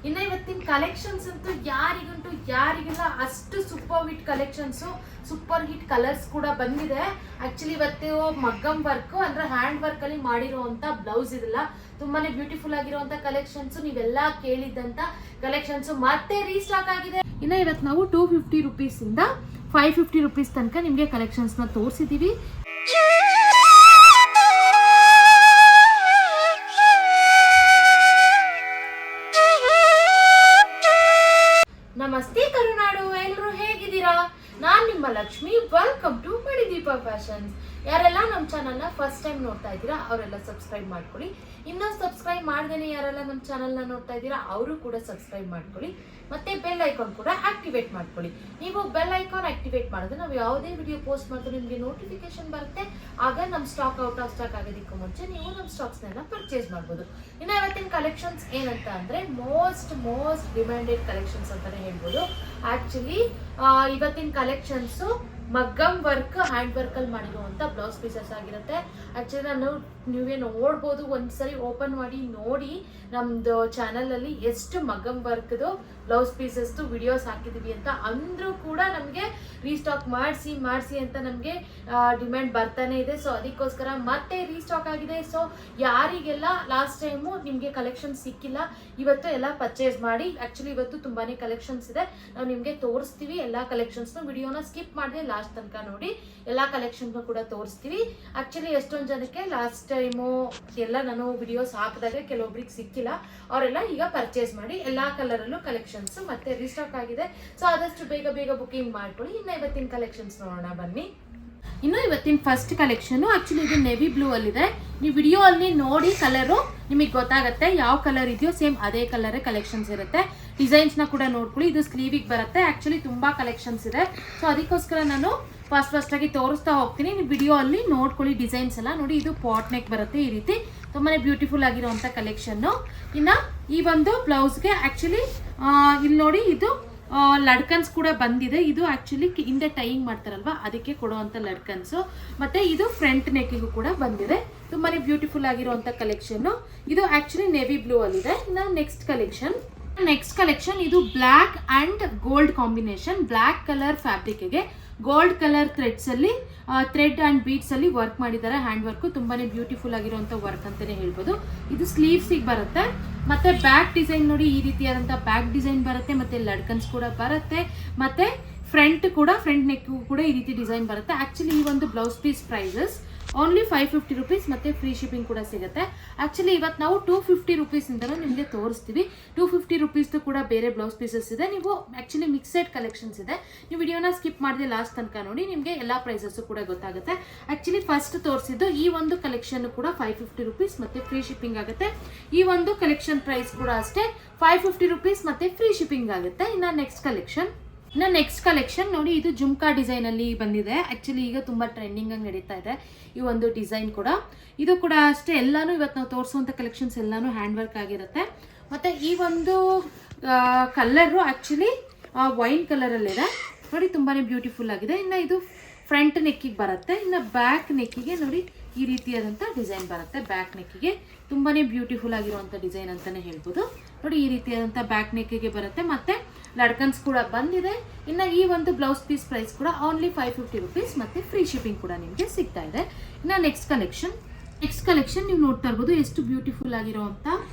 ಇನ್ನು ಇವತ್ತಿನ ಕಲೆಕ್ಷನ್ಸ್ ಅಂತೂ ಯಾರಿಗಿಲ್ಲ ಅಷ್ಟು super hit collections, super hit colours ಕೂಡ ಬಂದಿದೆ. ಆಕ್ಚುಲಿ ಇವತ್ತು ಮಗ್ಗಮ್ ವರ್ಕ್ ಅಂದ್ರೆ ಹ್ಯಾಂಡ್ ವರ್ಕ್ ಅಲ್ಲಿ ಮಾಡಿರುವಂತ ಬ್ಲೌಸ್ ಇದೆಲ್ಲ ತುಂಬಾನೇ ಬ್ಯೂಟಿಫುಲ್ ಆಗಿರುವಂತ ಕಲೆಕ್ಷನ್ಸ್, ನೀವೆಲ್ಲ ಕೇಳಿದ್ದಂತ ಕಲೆಕ್ಷನ್ಸ್ ಮತ್ತೆ ರೀಸ್ಟಾಕ್ ಆಗಿದೆ. ಇನ್ನು ಇವತ್ತು ನಾವು 250 rupees ಇಂದ 550 rupees ತನಕ ನಿಮಗೆ ಕಲೆಕ್ಷನ್ಸ್ ನ ತೋರಿಸಿದೀವಿ. ನಮಸ್ತೆ ಕರುನಾಡು, ಎಲ್ಲರೂ ಹೇಗಿದ್ದೀರಾ? ನಾನು ನಿಮ್ಮ Lakshmi. Welcome to Manideepa fashions. ಯಾರೆಲ್ಲ ನಮ್ಮ ಚಾನಲ್ನ ಫಸ್ಟ್ ಟೈಮ್ ನೋಡ್ತಾ ಇದ್ದೀರಾ ಅವರೆಲ್ಲ ಸಬ್ಸ್ಕ್ರೈಬ್ ಮಾಡ್ಕೊಳ್ಳಿ. ಇನ್ನೂ ಸಬ್ಸ್ಕ್ರೈಬ್ ಮಾಡ್ದೇನೆ ಯಾರೆಲ್ಲ ನಮ್ಮ ಚಾನಲ್ನ ನೋಡ್ತಾ ಇದ್ದೀರಾ ಅವರು ಕೂಡ ಸಬ್ಸ್ಕ್ರೈಬ್ ಮಾಡ್ಕೊಳ್ಳಿ. ಮತ್ತೆ ಬೆಲ್ ಐಕಾನ್ ಕೂಡ ಆಕ್ಟಿವೇಟ್ ಮಾಡ್ಕೊಳ್ಳಿ. ನೀವು ಬೆಲ್ ಐಕಾನ್ ಆಕ್ಟಿವೇಟ್ ಮಾಡಿದ್ರೆ ನಾವು ಯಾವುದೇ ವಿಡಿಯೋ ಪೋಸ್ಟ್ ಮಾಡಿದ್ರೆ ನಿಮಗೆ ನೋಟಿಫಿಕೇಶನ್ ಬರುತ್ತೆ. ಆಗ ನಮ್ಮ ಸ್ಟಾಕ್ ಔಟ್ ಆಫ್ ಸ್ಟಾಕ್ ಆಗೋದಕ್ಕೂ ಮುಂಚೆ ನೀವು ನಮ್ಮ ಸ್ಟಾಕ್ಸ್ನೆಲ್ಲ ಪರ್ಚೇಸ್ ಮಾಡ್ಬೋದು. ಇನ್ನು ಇವತ್ತಿನ ಕಲೆಕ್ಷನ್ಸ್ ಏನಂತ ಅಂದರೆ ಮೋಸ್ಟ್ ಡಿಮ್ಯಾಂಡೆಡ್ ಕಲೆಕ್ಷನ್ಸ್ ಅಂತಾನೆ ಹೇಳ್ಬೋದು. ಆಕ್ಚುಲಿ ಇವತ್ತಿನ ಕಲೆಕ್ಷನ್ಸು ಮಗ್ಗಮ್ ವರ್ಕ್ ಹ್ಯಾಂಡ್ ವರ್ಕ್ ಅಲ್ಲಿ ಮಾಡಿರುವಂತ ಬ್ಲೌಸ್ ಪೀಸಸ್ ಆಗಿರುತ್ತೆ. ಆಕ್ಚುಲಿ ನೀವೇ ನೋಡ್ಬೋದು, ಒಂದ್ಸರಿ ಓಪನ್ ಮಾಡಿ ನೋಡಿ ನಮ್ದು ಚಾನಲ್ ಅಲ್ಲಿ ಎಷ್ಟು ಮಗ್ಗಮ್ ವರ್ಕ್ದು ಬ್ಲೌಸ್ ಪೀಸಸ್ ವಿಡಿಯೋಸ್ ಹಾಕಿದೀವಿ ಅಂತ. ಅಂದ್ರೂ ಕೂಡ ನಮಗೆ ರೀಸ್ಟಾಕ್ ಮಾಡಿಸಿ ಅಂತ ನಮಗೆ ಡಿಮ್ಯಾಂಡ್ ಬರ್ತಾನೆ ಇದೆ. ಸೊ ಅದಕ್ಕೋಸ್ಕರ ಮತ್ತೆ ರೀಸ್ಟಾಕ್ ಆಗಿದೆ. ಸೊ ಯಾರಿಗೆಲ್ಲ ಲಾಸ್ಟ್ ಟೈಮು ನಿಮಗೆ ಕಲೆಕ್ಷನ್ ಸಿಕ್ಕಿಲ್ಲ, ಇವತ್ತು ಎಲ್ಲ ಪರ್ಚೇಸ್ ಮಾಡಿ. ಆಕ್ಚುಲಿ ಇವತ್ತು ತುಂಬಾನೇ ಕಲೆಕ್ಷನ್ಸ್ ಇದೆ, ನಾವು ನಿಮಗೆ ತೋರಿಸ್ತೀವಿ ಎಲ್ಲ ಕಲೆಕ್ಷನ್ಸ್. ವಿಡಿಯೋನ ಸ್ಕಿಪ್ ಮಾಡಿದೆ ಲಾಸ್ಟ್ ತನಕ ನೋಡಿ, ಎಲ್ಲ ಕಲೆಕ್ಷನ್ ಕೂಡ ತೋರಿಸ್ತೀವಿ. ಆಕ್ಚುಲಿ ಎಷ್ಟೊಂದು ಜನಕ್ಕೆ ಲಾಸ್ಟ್ ಟೈಮು ಎಲ್ಲ ನಾನು ವಿಡಿಯೋಸ್ ಹಾಕಿದಾಗ ಕೆಲವೊಬ್ರಿಗೆ ಸಿಕ್ಕಿಲ್ಲ, ಅವರೆಲ್ಲ ಈಗ ಪರ್ಚೇಸ್ ಮಾಡಿ. ಎಲ್ಲಾ ಕಲರಲ್ಲೂ ಕಲೆಕ್ಷನ್ಸ್ ಮತ್ತೆ ರೀಸ್ಟಾಕ್ ಆಗಿದೆ. ಸೊ ಆದಷ್ಟು ಬೇಗ ಬುಕಿಂಗ್ ಮಾಡ್ಕೊಳ್ಳಿ. ಇನ್ನು ಇವತ್ತಿನ ಕಲೆಕ್ಷನ್ಸ್ ನೋಡೋಣ ಬನ್ನಿ. ಇನ್ನು ಇವತ್ತಿನ ಫಸ್ಟ್ ಕಲೆಕ್ಷನ್ ಆಕ್ಚುಲಿ ಇದು ನೆವಿ ಬ್ಲೂ ಅಲ್ಲಿದೆ. ನೀವು ವಿಡಿಯೋ ಅಲ್ಲಿ ನೋಡಿ ಕಲರು ನಿಮಗೆ ಗೊತ್ತಾಗುತ್ತೆ ಯಾವ ಕಲರ್ ಇದೆಯೋ ಸೇಮ್ ಅದೇ ಕಲರ್ ಕಲೆಕ್ಷನ್ಸ್ ಇರುತ್ತೆ. ಡಿಸೈನ್ಸ್ ನ ಕೂಡ ನೋಡ್ಕೊಳ್ಳಿ. ಇದು ಸ್ಲೀವಿಗೆ ಬರುತ್ತೆ. ಆಕ್ಚುಲಿ ತುಂಬಾ ಕಲೆಕ್ಷನ್ಸ್ ಇದೆ. ಸೊ ಅದಕ್ಕೋಸ್ಕರ ನಾನು ಫಸ್ಟ್ ಆಗಿ ತೋರಿಸ್ತಾ ಹೋಗ್ತೀನಿ. ನೀವು ವಿಡಿಯೋ ಅಲ್ಲಿ ನೋಡ್ಕೊಳ್ಳಿ ಡಿಸೈನ್ಸ್ ಎಲ್ಲ ನೋಡಿ. ಇದು ಪಾಟ್ ನೆಕ್ ಬರುತ್ತೆ ಈ ರೀತಿ, ತುಂಬಾನೇ ಬ್ಯೂಟಿಫುಲ್ ಆಗಿರುವಂತ ಕಲೆಕ್ಷನ್. ಇನ್ನ ಈ ಒಂದು ಬ್ಲೌಸ್ಗೆ ಆಕ್ಚುಲಿ ಇಲ್ಲಿ ನೋಡಿ ಇದು ಲಡ್ಕನ್ಸ್ ಕೂಡ ಬಂದಿದೆ. ಇದು ಆಕ್ಚುಲಿ ಹಿಂದೆ ಟೈಯಿಂಗ್ ಮಾಡ್ತಾರಲ್ವಾ ಅದಕ್ಕೆ ಕೊಡುವಂತ ಲಡ್ಕನ್ಸ್. ಮತ್ತೆ ಇದು ಫ್ರಂಟ್ ನೆಕ್ಕಿಗೂ ಕೂಡ ಬಂದಿದೆ. ತುಂಬಾನೇ ಬ್ಯೂಟಿಫುಲ್ ಆಗಿರುವಂತ ಕಲೆಕ್ಷನ್. ಇದು ಆಕ್ಚುಲಿ ನೇವಿ ಬ್ಲೂ ಅಲ್ಲಿದೆ. ಇನ್ನು ನೆಕ್ಸ್ಟ್ ಕಲೆಕ್ಷನ್ ಇದು black and gold combination. Black colour fabric ಗೆ ಗೋಲ್ಡ್ ಕಲರ್ ಥ್ರೆಡ್ಸ್ ಅಲ್ಲಿ ಥ್ರೆಡ್ ಅಂಡ್ ಬೀಡ್ಸ್ ಅಲ್ಲಿ ವರ್ಕ್ ಮಾಡಿದ್ದಾರೆ. ಹ್ಯಾಂಡ್ ವರ್ಕ್ ತುಂಬಾನೇ ಬ್ಯೂಟಿಫುಲ್ ಆಗಿರುವಂತ ವರ್ಕ್ ಅಂತಾನೆ ಹೇಳ್ಬೋದು. ಇದು ಸ್ಲೀವ್ಸ್ ಬರುತ್ತೆ. ಮತ್ತೆ ಬ್ಯಾಕ್ ಡಿಸೈನ್ ನೋಡಿ ಈ ರೀತಿಯಾದಂತಹ ಬ್ಯಾಕ್ ಡಿಸೈನ್ ಬರುತ್ತೆ. ಮತ್ತೆ ಲಡ್ಕನ್ಸ್ ಕೂಡ ಬರುತ್ತೆ. ಮತ್ತೆ ಫ್ರಂಟ್ ನೆಕ್ ಕೂಡ ಈ ರೀತಿ ಡಿಸೈನ್ ಬರುತ್ತೆ. ಆಕ್ಚುಲಿ ಈ ಒಂದು blouse piece prices only 550 rupees ಮತ್ತೆ ಫ್ರೀ ಶಿಪ್ಪಿಂಗ್ ಕೂಡ ಸಿಗುತ್ತೆ. ಆಕ್ಚುಲಿ ಇವತ್ತು ನಾವು 250 rupees ಇಂದನೂ ನಿಮಗೆ ತೋರಿಸ್ತೀವಿ. 250 rupees ಕೂಡ ಬೇರೆ ಬ್ಲೌಸ್ ಪೀಸಸ್ ಇದೆ. ನೀವು ಆಕ್ಚುಲಿ ಮಿಕ್ಸೆಡ್ ಕಲೆಕ್ಷನ್ಸ್ ಇದೆ. ನೀವು ವಿಡಿಯೋನ ಸ್ಕಿಪ್ ಮಾಡಿದ್ರೆ ಲಾಸ್ಟ್ ತನಕ ನೋಡಿ, ನಿಮಗೆ ಎಲ್ಲಾ ಪ್ರೈಸಸ್ ಕೂಡ ಗೊತ್ತಾಗುತ್ತೆ. ಆಕ್ಚುಲಿ ಫಸ್ಟ್ ತೋರಿಸಿದ್ದು ಈ ಒಂದು ಕಲೆಕ್ಷನ್ ಕೂಡ 550 rupees ಮತ್ತೆ ಫ್ರೀ ಶಿಪ್ಪಿಂಗ್ ಆಗುತ್ತೆ. ಈ ಒಂದು ಕಲೆಕ್ಷನ್ ಪ್ರೈಸ್ ಕೂಡ ಅಷ್ಟೇ 550 rupees ಮತ್ತೆ ಫ್ರೀ ಶಿಪ್ಪಿಂಗ್ ಆಗುತ್ತೆ. ಇನ್ನು ನೆಕ್ಸ್ಟ್ ಕಲೆಕ್ಷನ್ ನೋಡಿ, ಇದು ಜುಮ್ಕಾ ಡಿಸೈನ್ ಅಲ್ಲಿ ಬಂದಿದೆ. ಆಕ್ಚುಲಿ ಈಗ ತುಂಬಾ ಟ್ರೆಂಡಿಂಗ್ ಆಗಿ ನಡೀತಾ ಇದೆ ಈ ಒಂದು ಡಿಸೈನ್ ಕೂಡ. ಇದು ಕೂಡ ಅಷ್ಟೇ ಎಲ್ಲಾನು ಇವತ್ತು ನಾವು ತೋರಿಸುವಂತ ಕಲೆಕ್ಷನ್ಸ್ ಎಲ್ಲಾನು ಹ್ಯಾಂಡ್ ವರ್ಕ್ ಆಗಿರುತ್ತೆ. ಮತ್ತೆ ಈ ಒಂದು ಕಲರ್ ಆಕ್ಚುಲಿ ವೈನ್ ಕಲರ್ ಅಲ್ಲಿದೆ ನೋಡಿ, ತುಂಬಾನೇ ಬ್ಯೂಟಿಫುಲ್ ಆಗಿದೆ. ಇನ್ನು ಇದು ಫ್ರಂಟ್ ನೆಕ್ಕಿಗೆ ಬರುತ್ತೆ. ಇನ್ನು ಬ್ಯಾಕ್ ನೆಕ್ಕಿಗೆ ನೋಡಿ ಈ ರೀತಿಯಾದಂಥ ಡಿಸೈನ್ ಬರುತ್ತೆ. ಬ್ಯಾಕ್ ನೆಕ್ಕಿಗೆ ತುಂಬಾನೇ ಬ್ಯೂಟಿಫುಲ್ ಆಗಿರುವಂಥ ಡಿಸೈನ್ ಅಂತಾನೆ ಹೇಳ್ಬೋದು ನೋಡಿ. ಈ ರೀತಿಯಾದಂಥ ಬ್ಯಾಕ್ ನೆಕ್ಕಿಗೆ ಬರುತ್ತೆ. ಮತ್ತೆ ಲಡ್ಕನ್ಸ್ ಕೂಡ ಬಂದಿದೆ. ಇನ್ನು ಈ ಒಂದು ಬ್ಲೌಸ್ ಪೀಸ್ ಪ್ರೈಸ್ ಕೂಡ ಓನ್ಲಿ 550 rupees ಮತ್ತೆ ಫ್ರೀ ಶಿಪ್ಪಿಂಗ್ ಕೂಡ ನಿಮಗೆ ಸಿಗ್ತಾ ಇದೆ. ಇನ್ನು ನೆಕ್ಸ್ಟ್ ಕಲೆಕ್ಷನ್ ನೀವು ನೋಡ್ತಾ ಇರ್ಬೋದು, ಎಷ್ಟು ಬ್ಯೂಟಿಫುಲ್ ಆಗಿರುವಂಥ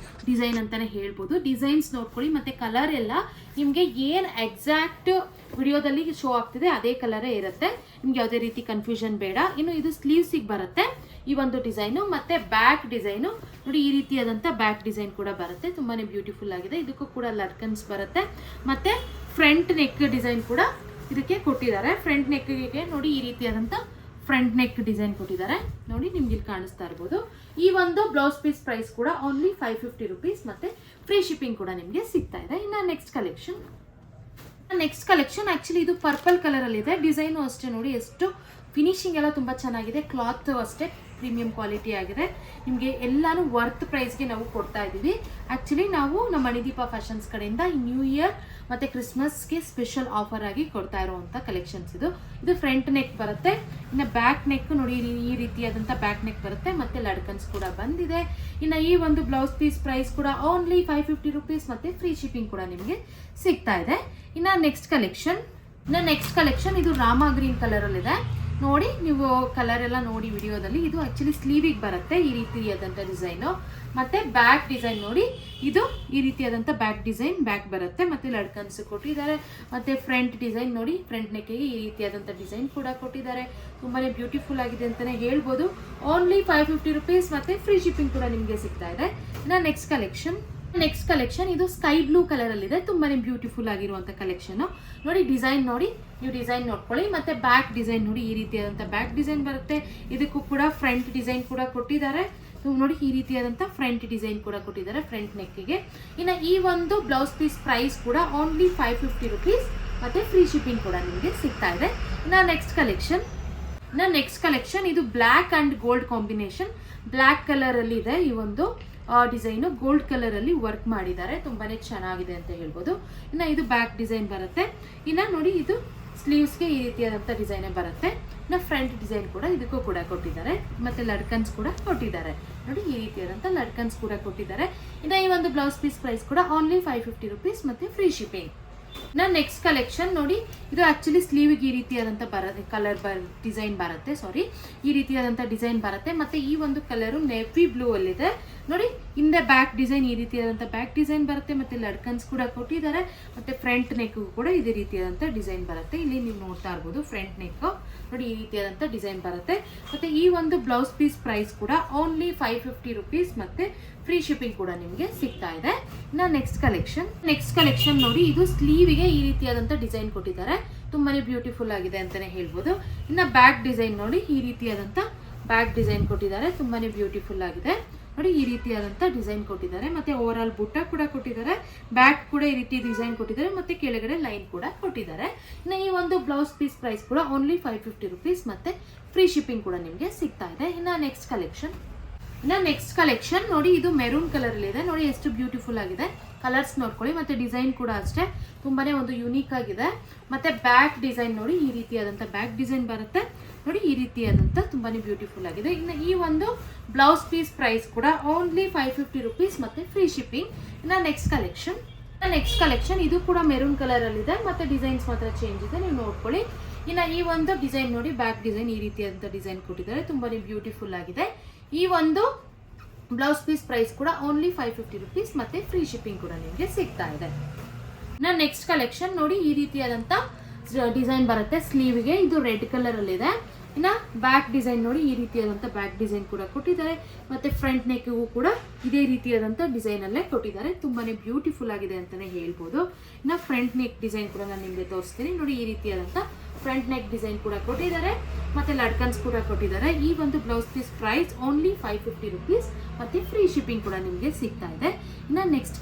ಡಿಸೈನ್ ಅಂತಾನೆ ಹೇಳ್ಬೋದು. ಡಿಸೈನ್ಸ್ ನೋಡ್ಕೊಳ್ಳಿ. ಮತ್ತೆ ಕಲರ್ ಎಲ್ಲ ನಿಮಗೆ ಏನು ಎಕ್ಸಾಕ್ಟ್ ವಿಡಿಯೋದಲ್ಲಿ ಶೋ ಆಗ್ತಿದೆ ಅದೇ ಕಲರೇ ಇರುತ್ತೆ. ನಿಮ್ಗೆ ಯಾವುದೇ ರೀತಿ ಕನ್ಫ್ಯೂಷನ್ ಬೇಡ. ಇನ್ನು ಇದು ಸ್ಲೀವ್ಸಿಗೆ ಬರುತ್ತೆ ಈ ಒಂದು ಡಿಸೈನು. ಮತ್ತೆ ಬ್ಯಾಕ್ ಡಿಸೈನು ನೋಡಿ ಈ ರೀತಿಯಾದಂಥ ಬ್ಯಾಕ್ ಡಿಸೈನ್ ಕೂಡ ಬರುತ್ತೆ. ತುಂಬಾನೇ ಬ್ಯೂಟಿಫುಲ್ ಆಗಿದೆ. ಇದಕ್ಕೂ ಕೂಡ ಲಡ್ಕನ್ಸ್ ಬರುತ್ತೆ. ಮತ್ತೆ ಫ್ರಂಟ್ ನೆಕ್ ಡಿಸೈನ್ ಕೂಡ ಇದಕ್ಕೆ ಕೊಟ್ಟಿದ್ದಾರೆ. ಫ್ರಂಟ್ ನೆಕ್ಗೆ ನೋಡಿ ಈ ರೀತಿಯಾದಂಥ ಫ್ರಂಟ್ ನೆಕ್ ಡಿಸೈನ್ ಕೊಟ್ಟಿದ್ದಾರೆ ನೋಡಿ, ನಿಮ್ಗೆ ಇಲ್ಲಿ ಕಾಣಿಸ್ತಾ ಇರ್ಬೋದು. ಈ ಒಂದು ಬ್ಲೌಸ್ ಪೀಸ್ ಪ್ರೈಸ್ ಕೂಡ ಓನ್ಲಿ 550 rupees ಮತ್ತೆ ಫ್ರೀ ಶಿಪ್ಪಿಂಗ್ ಕೂಡ ನಿಮಗೆ ಸಿಗ್ತಾ ಇದೆ. ಇನ್ನು ನೆಕ್ಸ್ಟ್ ಕಲೆಕ್ಷನ್ ಆಕ್ಚುಲಿ ಇದು ಪರ್ಪಲ್ ಕಲರ್ ಅಲ್ಲಿ ಇದೆ. ಡಿಸೈನು ಅಷ್ಟೇ ನೋಡಿ ಎಷ್ಟು ಫಿನಿಶಿಂಗ್ ಎಲ್ಲ ತುಂಬ ಚೆನ್ನಾಗಿದೆ. ಕ್ಲಾತ್ ಅಷ್ಟೇ ಪ್ರೀಮಿಯಂ ಕ್ವಾಲಿಟಿ ಆಗಿದೆ. ನಿಮಗೆ ಎಲ್ಲಾನು ವರ್ತ್ ಪ್ರೈಸ್ಗೆ ನಾವು ಕೊಡ್ತಾ ಇದ್ದೀವಿ. ಆ್ಯಕ್ಚುಲಿ ನಾವು ನಮ್ಮ ಮಣಿದೀಪ ಫ್ಯಾಷನ್ಸ್ ಕಡೆಯಿಂದ ಈ ನ್ಯೂ ಇಯರ್ ಮತ್ತು ಕ್ರಿಸ್ಮಸ್ಗೆ ಸ್ಪೆಷಲ್ ಆಫರ್ ಆಗಿ ಕೊಡ್ತಾ ಇರುವಂಥ ಕಲೆಕ್ಷನ್ಸ್ ಇದು ಫ್ರಂಟ್ ನೆಕ್ ಬರುತ್ತೆ. ಇನ್ನು ಬ್ಯಾಕ್ ನೆಕ್ ನೋಡಿ ಈ ರೀತಿಯಾದಂಥ ಬ್ಯಾಕ್ ನೆಕ್ ಬರುತ್ತೆ ಮತ್ತು ಲಡ್ಕನ್ಸ್ ಕೂಡ ಬಂದಿದೆ. ಇನ್ನು ಈ ಒಂದು ಬ್ಲೌಸ್ ಪೀಸ್ ಪ್ರೈಸ್ ಕೂಡ ಓನ್ಲಿ 550 ರುಪೀಸ್ ಮತ್ತು ಫ್ರೀ ಶಿಪ್ಪಿಂಗ್ ಕೂಡ ನಿಮಗೆ ಸಿಗ್ತಾ ಇದೆ. ಇನ್ನು ನೆಕ್ಸ್ಟ್ ಕಲೆಕ್ಷನ್ ಇದು ರಾಮ ಗ್ರೀನ್ ಕಲರಲ್ಲಿದೆ ನೋಡಿ. ನೀವು ಕಲರ್ ಎಲ್ಲ ನೋಡಿ ವಿಡಿಯೋದಲ್ಲಿ. ಇದು ಆ್ಯಕ್ಚುಲಿ ಸ್ಲೀವಿಗೆ ಬರುತ್ತೆ ಈ ರೀತಿಯಾದಂಥ ಡಿಸೈನು. ಮತ್ತು ಬ್ಯಾಕ್ ಡಿಸೈನ್ ನೋಡಿ, ಇದು ಈ ರೀತಿಯಾದಂಥ ಬ್ಯಾಕ್ ಡಿಸೈನ್ ಬ್ಯಾಕ್ ಬರುತ್ತೆ ಮತ್ತು ಲಡ್ಕನ್ಸ್ ಕೊಟ್ಟಿದ್ದಾರೆ. ಮತ್ತು ಫ್ರಂಟ್ ಡಿಸೈನ್ ನೋಡಿ, ಫ್ರಂಟ್ ನೆಕ್ಕಿಗೆ ಈ ರೀತಿಯಾದಂಥ ಡಿಸೈನ್ ಕೂಡ ಕೊಟ್ಟಿದ್ದಾರೆ. ತುಂಬಾ ಬ್ಯೂಟಿಫುಲ್ ಆಗಿದೆ ಅಂತಲೇ ಹೇಳ್ಬೋದು. ಓನ್ಲಿ 550 ರುಪೀಸ್ ಮತ್ತು ಫ್ರೀ ಶಿಪ್ಪಿಂಗ್ ಕೂಡ ನಿಮಗೆ ಸಿಗ್ತಾ ಇದೆ. ಇನ್ನು ನೆಕ್ಸ್ಟ್ ಕಲೆಕ್ಷನ್ ಇದು ಸ್ಕೈ ಬ್ಲೂ ಕಲರ್ ಅಲ್ಲಿ ಇದೆ. ತುಂಬಾನೇ ಬ್ಯೂಟಿಫುಲ್ ಆಗಿರುವಂತ ಕಲೆಕ್ಷನ್ ನೋಡಿ. ಡಿಸೈನ್ ನೋಡಿ, ನೀವು ಡಿಸೈನ್ ನೋಡ್ಕೊಳ್ಳಿ. ಮತ್ತೆ ಬ್ಯಾಕ್ ಡಿಸೈನ್ ನೋಡಿ, ಈ ರೀತಿಯಾದಂಥ ಬ್ಯಾಕ್ ಡಿಸೈನ್ ಬರುತ್ತೆ. ಇದಕ್ಕೂ ಕೂಡ ಫ್ರಂಟ್ ಡಿಸೈನ್ ಕೂಡ ಕೊಟ್ಟಿದ್ದಾರೆ ನೋಡಿ. ಈ ರೀತಿಯಾದಂಥ ಫ್ರಂಟ್ ಡಿಸೈನ್ ಕೂಡ ಕೊಟ್ಟಿದ್ದಾರೆ ಫ್ರಂಟ್ ನೆಕ್ಕಿಗೆ. ಇನ್ನು ಈ ಒಂದು ಬ್ಲೌಸ್ ಪೀಸ್ ಪ್ರೈಸ್ ಕೂಡ ಓನ್ಲಿ 550 ರುಪೀಸ್ ಮತ್ತೆ ಫ್ರೀ ಶಿಪ್ಪಿಂಗ್ ಕೂಡ ನಿಮಗೆ ಸಿಗ್ತಾ ಇದೆ. ಇನ್ನು ನೆಕ್ಸ್ಟ್ ಕಲೆಕ್ಷನ್ ಇದು black and gold combination. Black colour ಅಲ್ಲಿ ಇದೆ ಈ ಒಂದು ಡಿಸೈನು. ಗೋಲ್ಡ್ ಕಲರ್ ಅಲ್ಲಿ ವರ್ಕ್ ಮಾಡಿದ್ದಾರೆ. ತುಂಬಾನೇ ಚೆನ್ನಾಗಿದೆ ಅಂತ ಹೇಳ್ಬೋದು. ಇನ್ನು ಇದು ಬ್ಯಾಕ್ ಡಿಸೈನ್ ಬರುತ್ತೆ. ಇನ್ನು ನೋಡಿ, ಇದು ಸ್ಲೀವ್ಸ್ಗೆ ಈ ರೀತಿಯಾದಂಥ ಡಿಸೈನ್ ಬರುತ್ತೆ. ಇನ್ನು ಫ್ರಂಟ್ ಡಿಸೈನ್ ಕೂಡ ಇದಕ್ಕೂ ಕೂಡ ಕೊಟ್ಟಿದ್ದಾರೆ. ಮತ್ತೆ ಲಡ್ಕನ್ಸ್ ಕೂಡ ಕೊಟ್ಟಿದ್ದಾರೆ ನೋಡಿ. ಈ ರೀತಿಯಾದಂಥ ಲಡ್ಕನ್ಸ್ ಕೂಡ ಕೊಟ್ಟಿದ್ದಾರೆ. ಇನ್ನು ಈ ಒಂದು ಬ್ಲೌಸ್ ಪೀಸ್ ಪ್ರೈಸ್ ಕೂಡ ಓನ್ಲಿ 550 ರುಪೀಸ್ ಮತ್ತೆ ಫ್ರೀ ಶಿಪ್ಪಿಂಗ್. ನೆಕ್ಸ್ಟ್ ಕಲೆಕ್ಷನ್ ನೋಡಿ, ಇದು ಆಕ್ಚುಲಿ ಸ್ಲೀವ್ಗೆ ಈ ರೀತಿಯಾದಂಥ ಡಿಸೈನ್ ಬರುತ್ತೆ. ಈ ರೀತಿಯಾದಂಥ ಡಿಸೈನ್ ಬರುತ್ತೆ. ಮತ್ತೆ ಈ ಒಂದು ಕಲರು ನೆವಿ ಬ್ಲೂ ಅಲ್ಲಿದೆ ನೋಡಿ. ಹಿಂದೆ ಬ್ಯಾಕ್ ಡಿಸೈನ್ ಈ ರೀತಿಯಾದಂಥ ಬ್ಯಾಕ್ ಡಿಸೈನ್ ಬರುತ್ತೆ. ಮತ್ತೆ ಲಡ್ಕನ್ಸ್ ಕೂಡ ಕೊಟ್ಟಿದ್ದಾರೆ. ಮತ್ತೆ ಫ್ರಂಟ್ ನೆಕ್ ಕೂಡ ಇದೇ ರೀತಿಯಾದಂಥ ಡಿಸೈನ್ ಬರುತ್ತೆ. ಇಲ್ಲಿ ನೀವು ನೋಡ್ತಾ ಇರ್ಬೋದು ಫ್ರಂಟ್ ನೆಕ್ ನೋಡಿ, ಈ ರೀತಿಯಾದಂಥ ಡಿಸೈನ್ ಬರುತ್ತೆ. ಮತ್ತೆ ಈ ಒಂದು ಬ್ಲೌಸ್ ಪೀಸ್ ಪ್ರೈಸ್ ಕೂಡ ಓನ್ಲಿ 550 ರುಪೀಸ್ ಮತ್ತೆ ಫ್ರೀ ಶಿಪ್ಪಿಂಗ್ ಕೂಡ ನಿಮಗೆ ಸಿಗ್ತಾ ಇದೆ. ಇನ್ನು ನೆಕ್ಸ್ಟ್ ಕಲೆಕ್ಷನ್ ನೋಡಿ, ಇದು ಸ್ಲೀವಿಗೆ ಈ ರೀತಿಯಾದಂಥ ಡಿಸೈನ್ ಕೊಟ್ಟಿದ್ದಾರೆ. ತುಂಬಾನೇ ಬ್ಯೂಟಿಫುಲ್ ಆಗಿದೆ ಅಂತಾನೆ ಹೇಳ್ಬೋದು. ಇನ್ನು ಬ್ಯಾಕ್ ಡಿಸೈನ್ ನೋಡಿ, ಈ ರೀತಿಯಾದಂಥ ಬ್ಯಾಕ್ ಡಿಸೈನ್ ಕೊಟ್ಟಿದ್ದಾರೆ. ತುಂಬಾನೇ ಬ್ಯೂಟಿಫುಲ್ ಆಗಿದೆ ನೋಡಿ. ಈ ರೀತಿಯಾದಂಥ ಡಿಸೈನ್ ಕೊಟ್ಟಿದ್ದಾರೆ. ಮತ್ತೆ ಓವರ್ ಆಲ್ ಬುಟ್ಟ ಕೂಡ ಕೊಟ್ಟಿದ್ದಾರೆ. ಬ್ಯಾಕ್ ಕೂಡ ಈ ರೀತಿ ಡಿಸೈನ್ ಕೊಟ್ಟಿದ್ದಾರೆ. ಮತ್ತೆ ಕೆಳಗಡೆ ಲೈನ್ ಕೂಡ ಕೊಟ್ಟಿದ್ದಾರೆ. ಇನ್ನು ಈ ಒಂದು ಬ್ಲೌಸ್ ಪೀಸ್ ಪ್ರೈಸ್ ಕೂಡ ಓನ್ಲಿ 550 ರುಪೀಸ್ ಮತ್ತೆ ಫ್ರೀ ಶಿಪ್ಪಿಂಗ್ ಕೂಡ ನಿಮಗೆ ಸಿಗ್ತಾ ಇದೆ. ಇನ್ನು ನೆಕ್ಸ್ಟ್ ಕಲೆಕ್ಷನ್ ನೋಡಿ, ಇದು ಮೆರೂನ್ ಕಲರ್ ಅಲ್ಲಿ ಇದೆ ನೋಡಿ. ಎಷ್ಟು ಬ್ಯೂಟಿಫುಲ್ ಆಗಿದೆ. ಕಲರ್ಸ್ ನೋಡ್ಕೊಳ್ಳಿ. ಮತ್ತೆ ಡಿಸೈನ್ ಕೂಡ ಅಷ್ಟೇ ತುಂಬಾನೇ ಒಂದು ಯುನೀಕ್ ಆಗಿದೆ. ಮತ್ತೆ ಬ್ಯಾಕ್ ಡಿಸೈನ್ ನೋಡಿ, ಈ ರೀತಿಯಾದಂಥ ಬ್ಯಾಕ್ ಡಿಸೈನ್ ಬರುತ್ತೆ ನೋಡಿ. ಈ ರೀತಿಯಾದಂಥ ತುಂಬಾನೇ ಬ್ಯೂಟಿಫುಲ್ ಆಗಿದೆ. ಇನ್ನು ಈ ಒಂದು ಬ್ಲೌಸ್ ಪೀಸ್ ಪ್ರೈಸ್ ಕೂಡ ಓನ್ಲಿ 550 ರುಪೀಸ್ ಮತ್ತೆ ಫ್ರೀ ಶಿಪ್ಪಿಂಗ್. ಇನ್ನು ನೆಕ್ಸ್ಟ್ ಕಲೆಕ್ಷನ್ ಇದು ಕೂಡ ಮೆರೂನ್ ಕಲರ್ ಅಲ್ಲಿ ಇದೆ. ಮತ್ತೆ ಡಿಸೈನ್ಸ್ ಮಾತ್ರ ಚೇಂಜ್ ಇದೆ, ನೀವು ನೋಡ್ಕೊಳ್ಳಿ. ಇನ್ನು ಈ ಒಂದು ಡಿಸೈನ್ ನೋಡಿ, ಬ್ಯಾಕ್ ಡಿಸೈನ್ ಈ ರೀತಿಯಾದಂಥ ಡಿಸೈನ್ ಕೊಟ್ಟಿದ್ದಾರೆ. ತುಂಬಾನೇ ಬ್ಯೂಟಿಫುಲ್ ಆಗಿದೆ. ಈ ಒಂದು ಬ್ಲೌಸ್ ಪೀಸ್ ಪ್ರೈಸ್ ಕೂಡ ಓನ್ಲಿ 550 ರುಪೀಸ್ ಮತ್ತೆ ಫ್ರೀ ಶಿಪ್ಪಿಂಗ್ ಕೂಡ ನಿಮಗೆ ಸಿಗ್ತಾ ಇದೆ. ನೆಕ್ಸ್ಟ್ ಕಲೆಕ್ಷನ್ ನೋಡಿ, ಈ ರೀತಿಯಾದಂಥ ಡಿಸೈನ್ ಬರುತ್ತೆ ಸ್ಲೀವ್ಗೆ. ಇದು ರೆಡ್ ಕಲರ್ ಅಲ್ಲಿ ಇದೆ. ಇನ್ನು ಬ್ಯಾಕ್ ಡಿಸೈನ್ ನೋಡಿ, ಈ ರೀತಿಯಾದಂಥ ಬ್ಯಾಕ್ ಡಿಸೈನ್ ಕೂಡ ಕೊಟ್ಟಿದ್ದಾರೆ. ಮತ್ತೆ ಫ್ರಂಟ್ ನೆಕ್ಗೂ ಕೂಡ ಇದೇ ರೀತಿಯಾದಂಥ ಡಿಸೈನ್ ಅಲ್ಲೇ ಕೊಟ್ಟಿದ್ದಾರೆ. ತುಂಬಾನೇ ಬ್ಯೂಟಿಫುಲ್ ಆಗಿದೆ ಅಂತಾನೆ ಹೇಳ್ಬೋದು. ಇನ್ನು ಫ್ರಂಟ್ ನೆಕ್ ಡಿಸೈನ್ ಕೂಡ ನಾನು ನಿಮಗೆ ತೋರಿಸ್ತೀನಿ ನೋಡಿ. ಈ ರೀತಿಯಾದಂಥ ಫ್ರಂಟ್ ನೆಕ್ ಡಿಸೈನ್ ಕೂಡ ಕೊಟ್ಟಿದ್ದಾರೆ. ಮತ್ತೆ ಲಡ್ಕನ್ಸ್ ಕೂಡ ಕೊಟ್ಟಿದ್ದಾರೆ. ಈ ಒಂದು blouse piece price only 550 rupees ಮತ್ತೆ ಫ್ರೀ ಶಿಪ್ಪಿಂಗ್ ಕೂಡ ನಿಮಗೆ ಸಿಗ್ತಾ ಇದೆ. ಇನ್ನು ನೆಕ್ಸ್ಟ್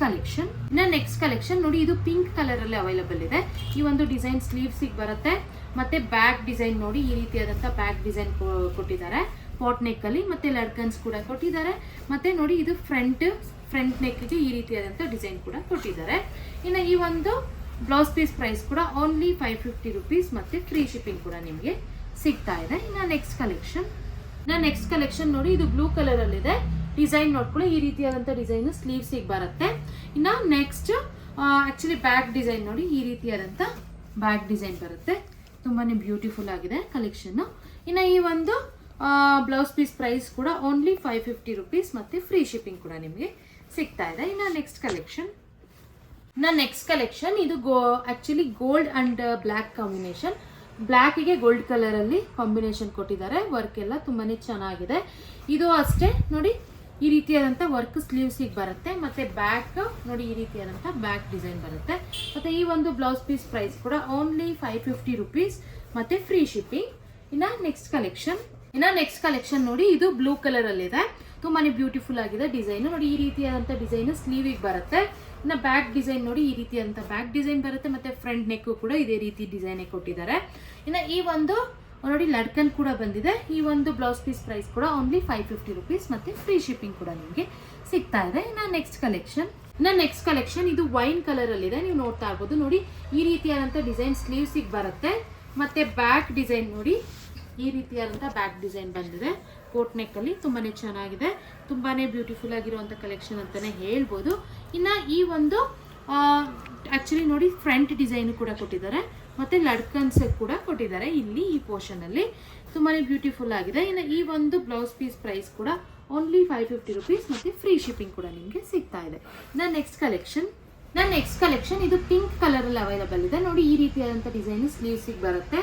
ಕಲೆಕ್ಷನ್ ನೋಡಿ, ಇದು ಪಿಂಕ್ ಕಲರ್ ಅಲ್ಲಿ ಅವೈಲಬಲ್ ಇದೆ. ಈ ಒಂದು ಡಿಸೈನ್ ಸ್ಲೀವ್ಸಿಗೆ ಬರುತ್ತೆ. ಮತ್ತೆ ಬ್ಯಾಕ್ ಡಿಸೈನ್ ನೋಡಿ, ಈ ರೀತಿಯಾದಂಥ ಬ್ಯಾಕ್ ಡಿಸೈನ್ ಕೊಟ್ಟಿದ್ದಾರೆ ಪಾಟ್ ನೆಕ್ ಅಲ್ಲಿ. ಮತ್ತೆ ಲಡ್ಕನ್ಸ್ ಕೂಡ ಕೊಟ್ಟಿದ್ದಾರೆ. ಮತ್ತೆ ನೋಡಿ, ಇದು ಫ್ರಂಟ್ ನೆಕ್ಗೆ ಈ ರೀತಿಯಾದಂಥ ಡಿಸೈನ್ ಕೂಡ ಕೊಟ್ಟಿದ್ದಾರೆ. ಇನ್ನು ಈ ಒಂದು ಬ್ಲೌಸ್ ಪೀಸ್ ಪ್ರೈಸ್ ಕೂಡ ಓನ್ಲಿ 550 ರುಪೀಸ್ ಮತ್ತೆ ಫ್ರೀ ಶಿಪ್ಪಿಂಗ್ ಕೂಡ ನಿಮಗೆ ಸಿಗ್ತಾ ಇದೆ. ಇನ್ನು ನೆಕ್ಸ್ಟ್ ಕಲೆಕ್ಷನ್ ನೋಡಿ, ಇದು ಬ್ಲೂ ಕಲರ್ ಅಲ್ಲಿ ಇದೆ. ಡಿಸೈನ್ ನೋಡ್ಕೊಳ್ಳಿ. ಈ ರೀತಿಯಾದಂಥ ಡಿಸೈನ್ ಸ್ಲೀವ್ಸಿಗೆ ಬರುತ್ತೆ. ಇನ್ನು ನೆಕ್ಸ್ಟ್ ಆಕ್ಚುಲಿ ಬ್ಯಾಕ್ ಡಿಸೈನ್ ನೋಡಿ, ಈ ರೀತಿಯಾದಂಥ ಬ್ಯಾಕ್ ಡಿಸೈನ್ ಬರುತ್ತೆ. ತುಂಬಾನೇ ಬ್ಯೂಟಿಫುಲ್ ಆಗಿದೆ ಕಲೆಕ್ಷನ್. ಇನ್ನು ಈ ಒಂದು ಬ್ಲೌಸ್ ಪೀಸ್ ಪ್ರೈಸ್ ಕೂಡ ಓನ್ಲಿ 550 ರುಪೀಸ್ ಮತ್ತೆ ಫ್ರೀ ಶಿಪ್ಪಿಂಗ್ ಕೂಡ ನಿಮಗೆ ಸಿಗ್ತಾ ಇದೆ. ಇನ್ನು ನೆಕ್ಸ್ಟ್ ಕಲೆಕ್ಷನ್ ಇದು actually gold and black combination. ಬ್ಲ್ಯಾಕಿಗೆ ಗೋಲ್ಡ್ ಕಲರ್ ಅಲ್ಲಿ ಕಾಂಬಿನೇಷನ್ ಕೊಟ್ಟಿದ್ದಾರೆ. ವರ್ಕ್ ಎಲ್ಲ ತುಂಬಾನೇ ಚೆನ್ನಾಗಿದೆ. ಇದು ಅಷ್ಟೇ ನೋಡಿ, ಈ ರೀತಿಯಾದಂಥ ವರ್ಕ್ ಸ್ಲೀವ್ಸಿಗೆ ಬರುತ್ತೆ. ಮತ್ತೆ ಬ್ಯಾಕ್ ನೋಡಿ, ಈ ರೀತಿಯಾದಂಥ ಬ್ಯಾಕ್ ಡಿಸೈನ್ ಬರುತ್ತೆ. ಮತ್ತೆ ಈ ಒಂದು ಬ್ಲೌಸ್ ಪೀಸ್ ಪ್ರೈಸ್ ಕೂಡ ಓನ್ಲಿ 550 ರುಪೀಸ್ ಮತ್ತೆ ಫ್ರೀ ಶಿಪ್ಪಿಂಗ್. ಇನ್ನು ನೆಕ್ಸ್ಟ್ ಕಲೆಕ್ಷನ್ ನೋಡಿ, ಇದು ಬ್ಲೂ ಕಲರ್ ಅಲ್ಲಿ ಇದೆ. ತುಂಬಾನೇ ಬ್ಯೂಟಿಫುಲ್ ಆಗಿದೆ ಡಿಸೈನ್ ನೋಡಿ. ಈ ರೀತಿಯಾದಂಥ ಡಿಸೈನ್ ಸ್ಲೀವಿಗೆ ಬರುತ್ತೆ. ಇನ್ನು ಬ್ಯಾಕ್ ಡಿಸೈನ್ ನೋಡಿ, ಈ ರೀತಿಯಾದಂಥ ಬ್ಯಾಕ್ ಡಿಸೈನ್ ಬರುತ್ತೆ. ಮತ್ತೆ ಫ್ರಂಟ್ ನೆಕ್ ಕೂಡ ಇದೇ ರೀತಿ ಡಿಸೈನ್ ಕೊಟ್ಟಿದ್ದಾರೆ. ಇನ್ನು ಈ ಒಂದು ನೋಡಿ ಲಡ್ಕನ್ ಕೂಡ ಬಂದಿದೆ. ಈ ಒಂದು ಬ್ಲೌಸ್ ಪೀಸ್ ಪ್ರೈಸ್ ಕೂಡ ಓನ್ಲಿ 550 ರುಪೀಸ್ ಮತ್ತು ಫ್ರೀ ಶಿಪ್ಪಿಂಗ್ ಕೂಡ ನಿಮಗೆ ಸಿಗ್ತಾ ಇದೆ. ಇನ್ನು ನೆಕ್ಸ್ಟ್ ಕಲೆಕ್ಷನ್ ಇದು ವೈನ್ ಕಲರ್ ಅಲ್ಲಿ ಇದೆ. ನೀವು ನೋಡ್ತಾ ಇರ್ಬೋದು. ನೋಡಿ ಈ ರೀತಿಯಾದಂಥ ಡಿಸೈನ್ ಸ್ಲೀವ್ಸಿಗೆ ಬರುತ್ತೆ. ಮತ್ತೆ ಬ್ಯಾಕ್ ಡಿಸೈನ್ ನೋಡಿ ಈ ರೀತಿಯಾದಂಥ ಬ್ಯಾಕ್ ಡಿಸೈನ್ ಬಂದಿದೆ. ಕೋಟ್ ನೆಕ್ ಅಲ್ಲಿ ತುಂಬಾನೇ ಚೆನ್ನಾಗಿದೆ, ತುಂಬಾನೇ ಬ್ಯೂಟಿಫುಲ್ ಆಗಿರುವಂಥ ಕಲೆಕ್ಷನ್ ಅಂತಾನೆ ಹೇಳ್ಬೋದು. ಇನ್ನು ಈ ಒಂದು ಆಕ್ಚುಲಿ ನೋಡಿ ಫ್ರಂಟ್ ಡಿಸೈನ್ ಕೂಡ ಕೊಟ್ಟಿದ್ದಾರೆ, ಮತ್ತೆ ಲಡ್ಕನ್ಸ್ ಕೂಡ ಕೊಟ್ಟಿದ್ದಾರೆ ಇಲ್ಲಿ ಈ ಪೋರ್ಷನ್ ಅಲ್ಲಿ. ತುಂಬಾನೇ ಬ್ಯೂಟಿಫುಲ್ ಆಗಿದೆ. ಇನ್ನು ಈ ಒಂದು ಬ್ಲೌಸ್ ಪೀಸ್ ಪ್ರೈಸ್ ಕೂಡ ಓನ್ಲಿ 550 ರುಪೀಸ್ ಮತ್ತು ಫ್ರೀ ಶಿಪ್ಪಿಂಗ್ ಕೂಡ ನಿಮಗೆ ಸಿಗ್ತಾ ಇದೆ. ನೆಕ್ಸ್ಟ್ ಕಲೆಕ್ಷನ್ ಇದು ಪಿಂಕ್ ಕಲರ್ ಅಲ್ಲಿ ಅವೈಲಬಲ್ ಇದೆ. ನೋಡಿ ಈ ರೀತಿಯಾದಂಥ ಡಿಸೈನ್ ಸ್ಲೀವ್ಸಿಗೆ ಬರುತ್ತೆ.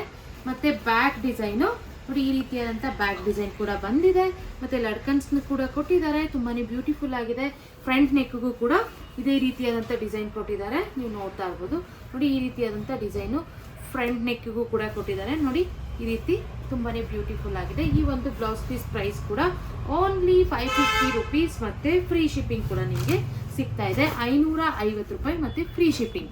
ಮತ್ತೆ ಬ್ಯಾಕ್ ಡಿಸೈನು ನೋಡಿ ಈ ರೀತಿಯಾದಂಥ ಬ್ಯಾಕ್ ಡಿಸೈನ್ ಕೂಡ ಬಂದಿದೆ. ಮತ್ತೆ ಲಡ್ಕನ್ಸ್ ಕೂಡ ಕೊಟ್ಟಿದ್ದಾರೆ, ತುಂಬಾನೇ ಬ್ಯೂಟಿಫುಲ್ ಆಗಿದೆ. ಫ್ರಂಟ್ ನೆಕ್ಗೂ ಕೂಡ ಇದೇ ರೀತಿಯಾದಂಥ ಡಿಸೈನ್ ಕೊಟ್ಟಿದ್ದಾರೆ. ನೀವು ನೋಡ್ತಾ ಇರ್ಬೋದು. ನೋಡಿ ಈ ರೀತಿಯಾದಂಥ ಡಿಸೈನು ಫ್ರಂಟ್ ನೆಕ್ಗೂ ಕೂಡ ಕೊಟ್ಟಿದ್ದಾರೆ. ನೋಡಿ ಈ ರೀತಿ ತುಂಬಾನೇ ಬ್ಯೂಟಿಫುಲ್ ಆಗಿದೆ. ಈ ಒಂದು ಬ್ಲೌಸ್ ಪೀಸ್ ಪ್ರೈಸ್ ಕೂಡ ಓನ್ಲಿ 550 ರುಪೀಸ್ ಮತ್ತೆ ಫ್ರೀ ಶಿಪ್ಪಿಂಗ್ ಕೂಡ ನಿಮಗೆ ಸಿಗ್ತಾ ಇದೆ. 550 ರೂಪಾಯಿ ಮತ್ತೆ ಫ್ರೀ ಶಿಪ್ಪಿಂಗ್.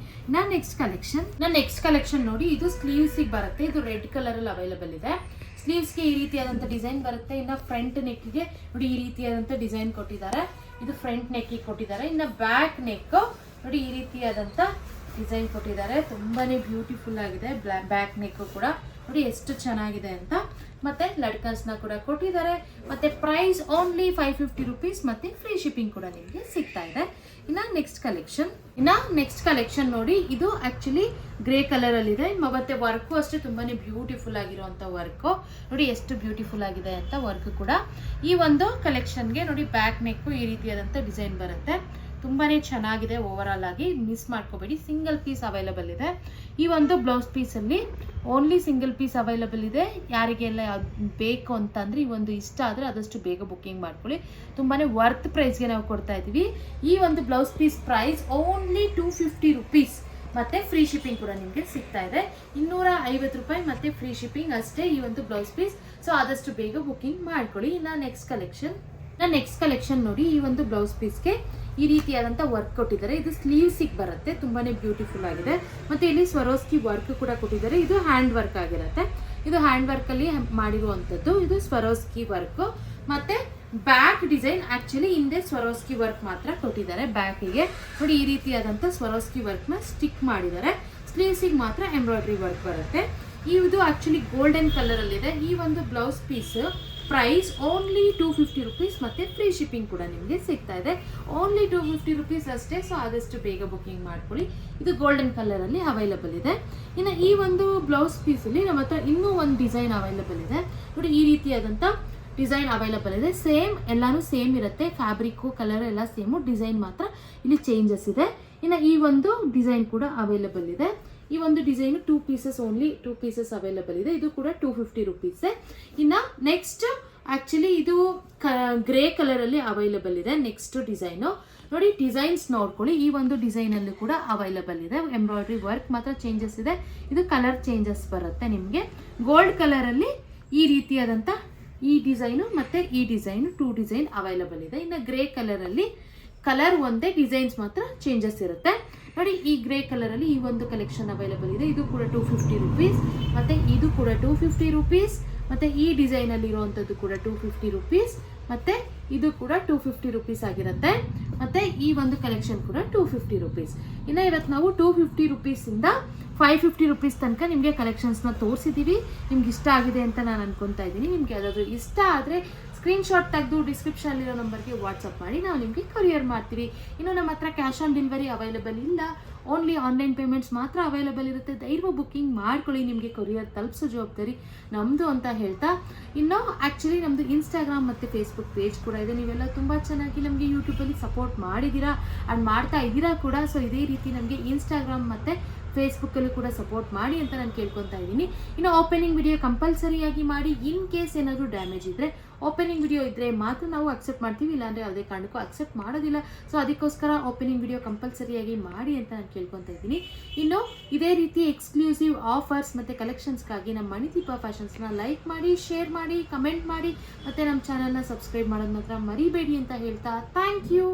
ನೆಕ್ಸ್ಟ್ ಕಲೆಕ್ಷನ್ ನೋಡಿ ಇದು ಸ್ಲೀವ್ಸಿಗೆ ಬರುತ್ತೆ. ಇದು ರೆಡ್ ಕಲರ್ ಅಲ್ಲಿ ಅವೈಲಬಲ್ ಇದೆ. ಸ್ಲೀವ್ಸ್ಗೆ ಈ ರೀತಿಯಾದಂಥ ಡಿಸೈನ್ ಬರುತ್ತೆ. ಇನ್ನು ಫ್ರಂಟ್ ನೆಕ್ಗೆ ನೋಡಿ ಈ ರೀತಿಯಾದಂಥ ಡಿಸೈನ್ ಕೊಟ್ಟಿದ್ದಾರೆ. ಇದು ಫ್ರಂಟ್ ನೆಕ್ಗೆ ಕೊಟ್ಟಿದ್ದಾರೆ. ಇನ್ನು ಬ್ಯಾಕ್ ನೆಕ್ ನೋಡಿ ಈ ರೀತಿಯಾದಂಥ ಡಿಸೈನ್ ಕೊಟ್ಟಿದ್ದಾರೆ. ತುಂಬಾನೇ ಬ್ಯೂಟಿಫುಲ್ ಆಗಿದೆ ಬ್ಯಾಕ್ ನೆಕ್ ಕೂಡ. ನೋಡಿ ಎಷ್ಟು ಚೆನ್ನಾಗಿದೆ ಅಂತ. ಮತ್ತೆ ಲಡ್ಕನ್ಸ್ನ ಕೂಡ ಕೊಟ್ಟಿದ್ದಾರೆ. ಮತ್ತೆ ಪ್ರೈಸ್ ಓನ್ಲಿ 550 ರುಪೀಸ್ ಮತ್ತೆ ಫ್ರೀ ಶಿಪ್ಪಿಂಗ್ ಕೂಡ ನಿಮಗೆ ಸಿಗ್ತಾ ಇದೆ. ಇನ್ನು ನೆಕ್ಸ್ಟ್ ಕಲೆಕ್ಷನ್ ನೋಡಿ ಇದು ಆಕ್ಚುಲಿ ಗ್ರೇ ಕಲರ್ ಅಲ್ಲಿ ಇದೆ. ಮತ್ತೆ ವರ್ಕು ಅಷ್ಟೇ ತುಂಬಾನೇ ಬ್ಯೂಟಿಫುಲ್ ಆಗಿರುವಂತ ವರ್ಕ್. ನೋಡಿ ಎಷ್ಟು ಬ್ಯೂಟಿಫುಲ್ ಆಗಿದೆ ಅಂತ ವರ್ಕ್ ಕೂಡ. ಈ ಒಂದು ಕಲೆಕ್ಷನ್ಗೆ ನೋಡಿ ಬ್ಯಾಕ್ ನೆಕ್ ಈ ರೀತಿಯಾದಂಥ ಡಿಸೈನ್ ಬರುತ್ತೆ. ತುಂಬಾನೇ ಚೆನ್ನಾಗಿದೆ. ಓವರ್ ಆಲ್ ಆಗಿ ಮಿಸ್ ಮಾಡ್ಕೋಬೇಡಿ. ಸಿಂಗಲ್ ಪೀಸ್ ಅವೈಲಬಲ್ ಇದೆ. ಈ ಒಂದು ಬ್ಲೌಸ್ ಪೀಸ್ ಅಲ್ಲಿ ಓನ್ಲಿ ಸಿಂಗಲ್ ಪೀಸ್ ಅವೈಲಬಲ್ ಇದೆ. ಯಾರಿಗೆಲ್ಲ ಬೇಕು ಅಂತಂದ್ರೆ ಈ ಒಂದು ಇಷ್ಟ ಆದ್ರೆ ಆದಷ್ಟು ಬೇಗ ಬುಕ್ಕಿಂಗ್ ಮಾಡ್ಕೊಳ್ಳಿ. ತುಂಬಾನೇ ವರ್ತ್ ಪ್ರೈಸ್ಗೆ ನಾವು ಕೊಡ್ತಾ ಇದ್ದೀವಿ. ಈ ಒಂದು blouse piece price only 250 rupees ಮತ್ತೆ ಫ್ರೀ ಶಿಪ್ಪಿಂಗ್ ಕೂಡ ನಿಮಗೆ ಸಿಗ್ತಾ ಇದೆ. 250 ರೂಪಾಯಿ ಮತ್ತೆ ಫ್ರೀ ಶಿಪ್ಪಿಂಗ್ ಅಷ್ಟೇ ಈ ಒಂದು ಬ್ಲೌಸ್ ಪೀಸ್. ಸೊ ಆದಷ್ಟು ಬೇಗ ಬುಕ್ಕಿಂಗ್ ಮಾಡ್ಕೊಳ್ಳಿ. ನೆಕ್ಸ್ಟ್ ಕಲೆಕ್ಷನ್ ನೋಡಿ ಈ ಒಂದು ಬ್ಲೌಸ್ ಪೀಸ್ಗೆ ಈ ರೀತಿಯಾದಂಥ ವರ್ಕ್ ಕೊಟ್ಟಿದ್ದಾರೆ. ಇದು ಸ್ಲೀವ್ಸಿಗೆ ಬರುತ್ತೆ. ತುಂಬಾನೇ ಬ್ಯೂಟಿಫುಲ್ ಆಗಿದೆ. ಮತ್ತೆ ಇಲ್ಲಿ ಸ್ವರೋಸ್ಕಿ ವರ್ಕ್ ಕೂಡ ಕೊಟ್ಟಿದ್ದಾರೆ. ಇದು ಹ್ಯಾಂಡ್ ವರ್ಕ್ ಆಗಿರುತ್ತೆ. ಇದು ಹ್ಯಾಂಡ್ ವರ್ಕ್ ಅಲ್ಲಿ ಮಾಡಿರುವಂಥದ್ದು. ಇದು ಸ್ವರೋಸ್ಕಿ ವರ್ಕ್. ಮತ್ತೆ ಬ್ಯಾಕ್ ಡಿಸೈನ್ ಆಕ್ಚುಲಿ ಹಿಂದೆ ಸ್ವರೋಸ್ಕಿ ವರ್ಕ್ ಮಾತ್ರ ಕೊಟ್ಟಿದ್ದಾರೆ. ಬ್ಯಾಕಿಗೆ ನೋಡಿ ಈ ರೀತಿಯಾದಂಥ ಸ್ವರೋಸ್ಕಿ ವರ್ಕ್ನ ಸ್ಟಿಕ್ ಮಾಡಿದ್ದಾರೆ. ಸ್ಲೀವ್ಸಿಗೆ ಮಾತ್ರ ಎಂಬ್ರಾಯ್ಡ್ರಿ ವರ್ಕ್ ಬರುತ್ತೆ. ಇದು ಆಕ್ಚುಲಿ ಗೋಲ್ಡನ್ ಕಲರ್ ಅಲ್ಲಿ ಇದೆ. ಈ ಒಂದು blouse piece price only 250 rupees ಮತ್ತೆ ಫ್ರೀ ಶಿಪ್ಪಿಂಗ್ ಕೂಡ ನಿಮಗೆ ಸಿಗ್ತಾ ಇದೆ. ಓನ್ಲಿ 250 ರುಪೀಸ್ ಅಷ್ಟೇ. ಸೊ ಆದಷ್ಟು ಬೇಗ ಬುಕ್ಕಿಂಗ್ ಮಾಡ್ಕೊಳ್ಳಿ. ಇದು ಗೋಲ್ಡನ್ ಕಲರ್ ಅಲ್ಲಿ ಅವೈಲಬಲ್ ಇದೆ. ಇನ್ನು ಈ ಒಂದು ಬ್ಲೌಸ್ ಪೀಸ್ ಅಲ್ಲಿ ನಮ್ಮ ಹತ್ರ ಇನ್ನೂ ಒಂದು ಡಿಸೈನ್ ಅವೈಲಬಲ್ ಇದೆ. ನೋಡಿ ಈ ರೀತಿಯಾದಂಥ ಡಿಸೈನ್ ಅವೈಲಬಲ್ ಇದೆ. ಸೇಮ್ ಎಲ್ಲಾನು ಸೇಮ್ ಇರುತ್ತೆ. ಫ್ಯಾಬ್ರಿಕ್ ಕಲರ್ ಎಲ್ಲ ಸೇಮು, ಡಿಸೈನ್ ಮಾತ್ರ ಇಲ್ಲಿ ಚೇಂಜಸ್ ಇದೆ. ಇನ್ನು ಈ ಒಂದು ಡಿಸೈನ್ ಕೂಡ ಅವೈಲಬಲ್ ಇದೆ. ಈ ಒಂದು ಡಿಸೈನ್ 2 ಪೀಸಸ್ ಅವೈಲಬಲ್ ಇದೆ. ಇದು ಕೂಡ 250 ರುಪೀಸ್. ಇನ್ನು ನೆಕ್ಸ್ಟ್ ಆಕ್ಚುಲಿ ಇದು ಗ್ರೇ ಕಲರ್ ಅಲ್ಲಿ ಅವೈಲಬಲ್ ಇದೆ. ನೆಕ್ಸ್ಟ್ ಡಿಸೈನು ನೋಡಿ ಡಿಸೈನ್ಸ್ ನೋಡ್ಕೊಳ್ಳಿ. ಈ ಒಂದು ಡಿಸೈನ್ ಅಲ್ಲಿ ಕೂಡ ಅವೈಲಬಲ್ ಇದೆ. ಎಂಬ್ರಾಯ್ಡ್ರಿ ವರ್ಕ್ ಮಾತ್ರ ಚೇಂಜಸ್ ಇದೆ. ಇದು ಕಲರ್ ಚೇಂಜಸ್ ಬರುತ್ತೆ ನಿಮಗೆ. ಗೋಲ್ಡ್ ಕಲರ್ ಅಲ್ಲಿ ಈ ರೀತಿಯಾದಂಥ ಈ ಡಿಸೈನು ಮತ್ತೆ ಈ ಡಿಸೈನು 2 ಡಿಸೈನ್ ಅವೈಲಬಲ್ ಇದೆ. ಇನ್ನು ಗ್ರೇ ಕಲರ್ ಅಲ್ಲಿ ಕಲರ್ ಒಂದೇ, ಡಿಸೈನ್ಸ್ ಮಾತ್ರ ಚೇಂಜಸ್ ಇರುತ್ತೆ. ನೋಡಿ ಈ ಗ್ರೇ ಕಲರ್ ಅಲ್ಲಿ ಈ ಒಂದು ಕಲೆಕ್ಷನ್ ಅವೈಲಬಲ್ ಇದೆ. ಇದು ಕೂಡ 250 ರುಪೀಸ್ ಮತ್ತೆ ಇದು ಕೂಡ 250 ರುಪೀಸ್ ಮತ್ತೆ ಈ ಡಿಸೈನ್ ಅಲ್ಲಿ ಇರುವಂತದ್ದು ಕೂಡ 250 ರುಪೀಸ್ ಮತ್ತೆ ಇದು ಕೂಡ 250 ರುಪೀಸ್ ಆಗಿರುತ್ತೆ. ಮತ್ತೆ ಈ ಒಂದು ಕಲೆಕ್ಷನ್ ಕೂಡ 250 ರುಪೀಸ್. ಇನ್ನು ಇವತ್ತು ನಾವು 250 ರುಪೀಸ್ ಇಂದ 550 ರುಪೀಸ್ ತನಕ ನಿಮಗೆ ಕಲೆಕ್ಷನ್ಸ್ನ ತೋರಿಸಿದ್ದೀವಿ. ನಿಮ್ಗೆ ಇಷ್ಟ ಆಗಿದೆ ಅಂತ ನಾನು ಅನ್ಕೊತಾ ಇದ್ದೀನಿ. ನಿಮ್ಗೆ ಯಾವ್ದಾದ್ರು ಇಷ್ಟ ಆದರೆ ಸ್ಕ್ರೀನ್ಶಾಟ್ ತೆಗೆದು ಡಿಸ್ಕ್ರಿಪ್ಷನಲ್ಲಿರೋ ನಂಬರ್ಗೆ ವಾಟ್ಸಪ್ ಮಾಡಿ ನಾವು ನಿಮಗೆ ಕೊರಿಯರ್ ಮಾಡ್ತೀವಿ. ಇನ್ನು ನಮ್ಮ ಹತ್ರ ಕ್ಯಾಶ್ ಆನ್ ಡೆಲಿವರಿ ಅವೈಲಬಲ್ ಇಲ್ಲ. ಓನ್ಲಿ ಆನ್ಲೈನ್ ಪೇಮೆಂಟ್ಸ್ ಮಾತ್ರ ಅವೈಲಬಲ್ ಇರುತ್ತೆ. ಧೈರ್ಯ ಬುಕ್ಕಿಂಗ್ ಮಾಡ್ಕೊಳ್ಳಿ. ನಿಮಗೆ ಕೊರಿಯರ್ ತಲುಪಿಸೋ ಜವಾಬ್ದಾರಿ ನಮ್ಮದು ಅಂತ ಹೇಳ್ತಾ, ಇನ್ನು ಆ್ಯಕ್ಚುಲಿ ನಮ್ಮದು ಇನ್ಸ್ಟಾಗ್ರಾಮ್ ಮತ್ತು ಫೇಸ್ಬುಕ್ ಪೇಜ್ ಕೂಡ ಇದೆ. ನೀವೆಲ್ಲ ತುಂಬ ಚೆನ್ನಾಗಿ ನಮಗೆ ಯೂಟ್ಯೂಬಲ್ಲಿ ಸಪೋರ್ಟ್ ಮಾಡಿದ್ದೀರಾ ಆ್ಯಂಡ್ ಮಾಡ್ತಾ ಇದ್ದೀರಾ ಕೂಡ. ಸೊ ಇದೇ ರೀತಿ ನಮಗೆ ಇನ್ಸ್ಟಾಗ್ರಾಮ್ ಮತ್ತು ಫೇಸ್ಬುಕ್ಕಲ್ಲೂ ಕೂಡ ಸಪೋರ್ಟ್ ಮಾಡಿ ಅಂತ ನಾನು ಕೇಳ್ಕೊತಾ ಇದ್ದೀನಿ. ಇನ್ನು ಓಪನಿಂಗ್ ವಿಡಿಯೋ ಕಂಪಲ್ಸರಿಯಾಗಿ ಮಾಡಿ. ಇನ್ ಕೇಸ್ ಏನಾದರೂ ಡ್ಯಾಮೇಜ್ ಇದ್ದರೆ ಓಪನಿಂಗ್ ವಿಡಿಯೋ ಇದ್ದರೆ ಮಾತ್ರ ನಾವು ಅಕ್ಸೆಪ್ಟ್ ಮಾಡ್ತೀವಿ, ಇಲ್ಲಾಂದರೆ ಯಾವುದೇ ಕಾರಣಕ್ಕೂ ಅಕ್ಸೆಪ್ಟ್ ಮಾಡೋದಿಲ್ಲ. ಸೊ ಅದಕ್ಕೋಸ್ಕರ ಓಪನಿಂಗ್ ವಿಡಿಯೋ ಕಂಪಲ್ಸರಿಯಾಗಿ ಮಾಡಿ ಅಂತ ನಾನು ಕೇಳ್ಕೊತಾ ಇದ್ದೀನಿ. ಇನ್ನು ಇದೇ ರೀತಿ ಎಕ್ಸ್ಕ್ಲೂಸಿವ್ ಆಫರ್ಸ್ ಮತ್ತು ಕಲೆಕ್ಷನ್ಸ್ಗಾಗಿ ನಮ್ಮ ಮಣಿದೀಪ ಫ್ಯಾಷನ್ಸ್ನ ಲೈಕ್ ಮಾಡಿ, ಶೇರ್ ಮಾಡಿ, ಕಮೆಂಟ್ ಮಾಡಿ ಮತ್ತು ನಮ್ಮ ಚಾನಲ್ನ ಸಬ್ಸ್ಕ್ರೈಬ್ ಮಾಡೋದು ಮಾತ್ರ ಮರಿಬೇಡಿ ಅಂತ ಹೇಳ್ತಾ ಥ್ಯಾಂಕ್ ಯು.